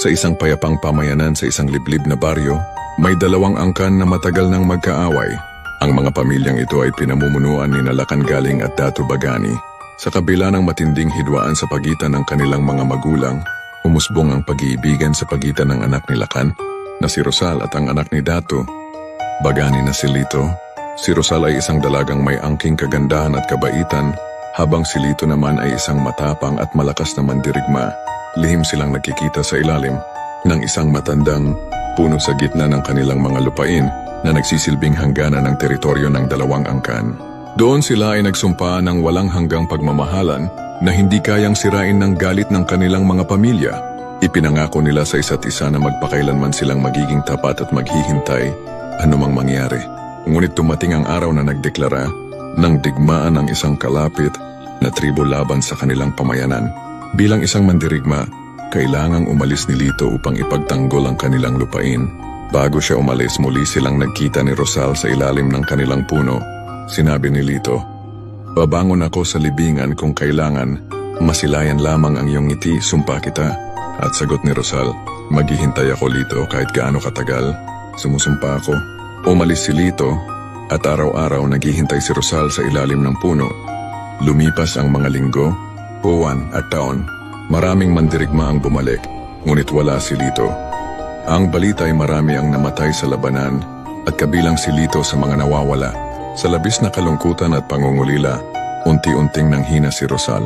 Sa isang payapang pamayanan sa isang liblib na baryo, may dalawang angkan na matagal nang magkaaway. Ang mga pamilyang ito ay pinamumunuan ni Lakan Galing at Dato Bagani. Sa kabila ng matinding hidwaan sa pagitan ng kanilang mga magulang, umusbong ang pag-iibigan sa pagitan ng anak ni Lakan, na si Rosal, at ang anak ni Dato Bagani na si Lito. Si Rosal ay isang dalagang may angking kagandahan at kabaitan, habang si Lito naman ay isang matapang at malakas na mandirigma. Lihim silang nakikita sa ilalim ng isang matandang puno sa gitna ng kanilang mga lupain na nagsisilbing hangganan ng teritoryo ng dalawang angkan. Doon sila ay nagsumpa ng walang hanggang pagmamahalan na hindi kayang sirain ng galit ng kanilang mga pamilya. Ipinangako nila sa isa't isa na magpakailanman silang magiging tapat at maghihintay anumang mangyari. Ngunit tumating ang araw na nagdeklara ng digmaan ng isang kalapit na tribo laban sa kanilang pamayanan. Bilang isang mandirigma, kailangang umalis ni Lito upang ipagtanggol ang kanilang lupain. Bago siya umalis, muli silang nagkita ni Rosal sa ilalim ng kanilang puno. Sinabi ni Lito, "Babangon ako sa libingan kung kailangan. Masilayan lamang ang iyong ngiti, sumpa kita." At sagot ni Rosal, "Maghihintay ako, Lito, kahit gaano katagal. Sumusumpa ako." Umalis si Lito at araw-araw naghihintay si Rosal sa ilalim ng puno. Lumipas ang mga linggo, buwan at taon. Maraming mandirigma ang bumalik, ngunit wala si Lito. Ang balita ay marami ang namatay sa labanan at kabilang si Lito sa mga nawawala. Sa labis na kalungkutan at pangungulila, unti-unting nanghina si Rosal.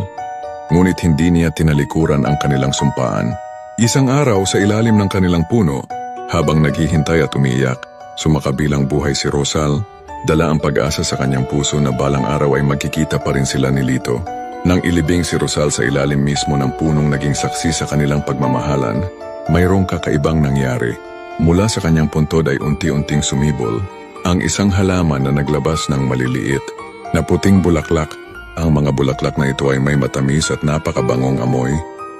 Ngunit hindi niya tinalikuran ang kanilang sumpaan. Isang araw sa ilalim ng kanilang puno, habang naghihintay at umiiyak, sumakabilang buhay si Rosal. Dala ang pag-asa sa kanyang puso na balang araw ay magkikita pa rin sila ni Lito. Nang ilibing si Rosal sa ilalim mismo ng punong naging saksi sa kanilang pagmamahalan, mayroong kakaibang nangyari. Mula sa kanyang puntod ay unti-unting sumibol ang isang halaman na naglabas ng maliliit na puting bulaklak. Ang mga bulaklak na ito ay may matamis at napakabangong amoy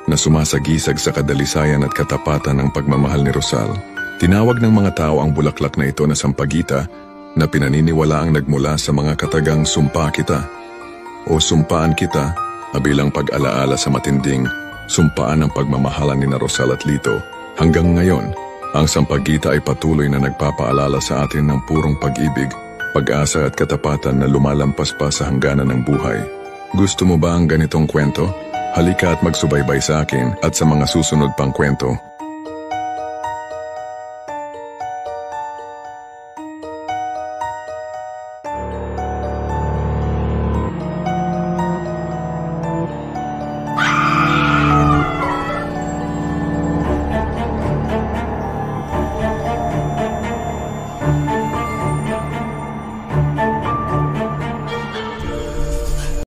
na sumasagisag sa kadalisayan at katapatan ng pagmamahal ni Rosal. Tinawag ng mga tao ang bulaklak na ito na sampagita, na pinaniniwalaang nagmula sa mga katagang sumpa kita o sumpaan kita, bilang pag-alaala sa matinding sumpaan ng pagmamahalan ni Rosal at Lito. Hanggang ngayon, ang sampagita ay patuloy na nagpapaalala sa atin ng purong pag-ibig, pag-asa at katapatan na lumalampas pa sa hangganan ng buhay. Gusto mo ba ang ganitong kwento? Halika at magsubaybay sa akin at sa mga susunod pang kwento.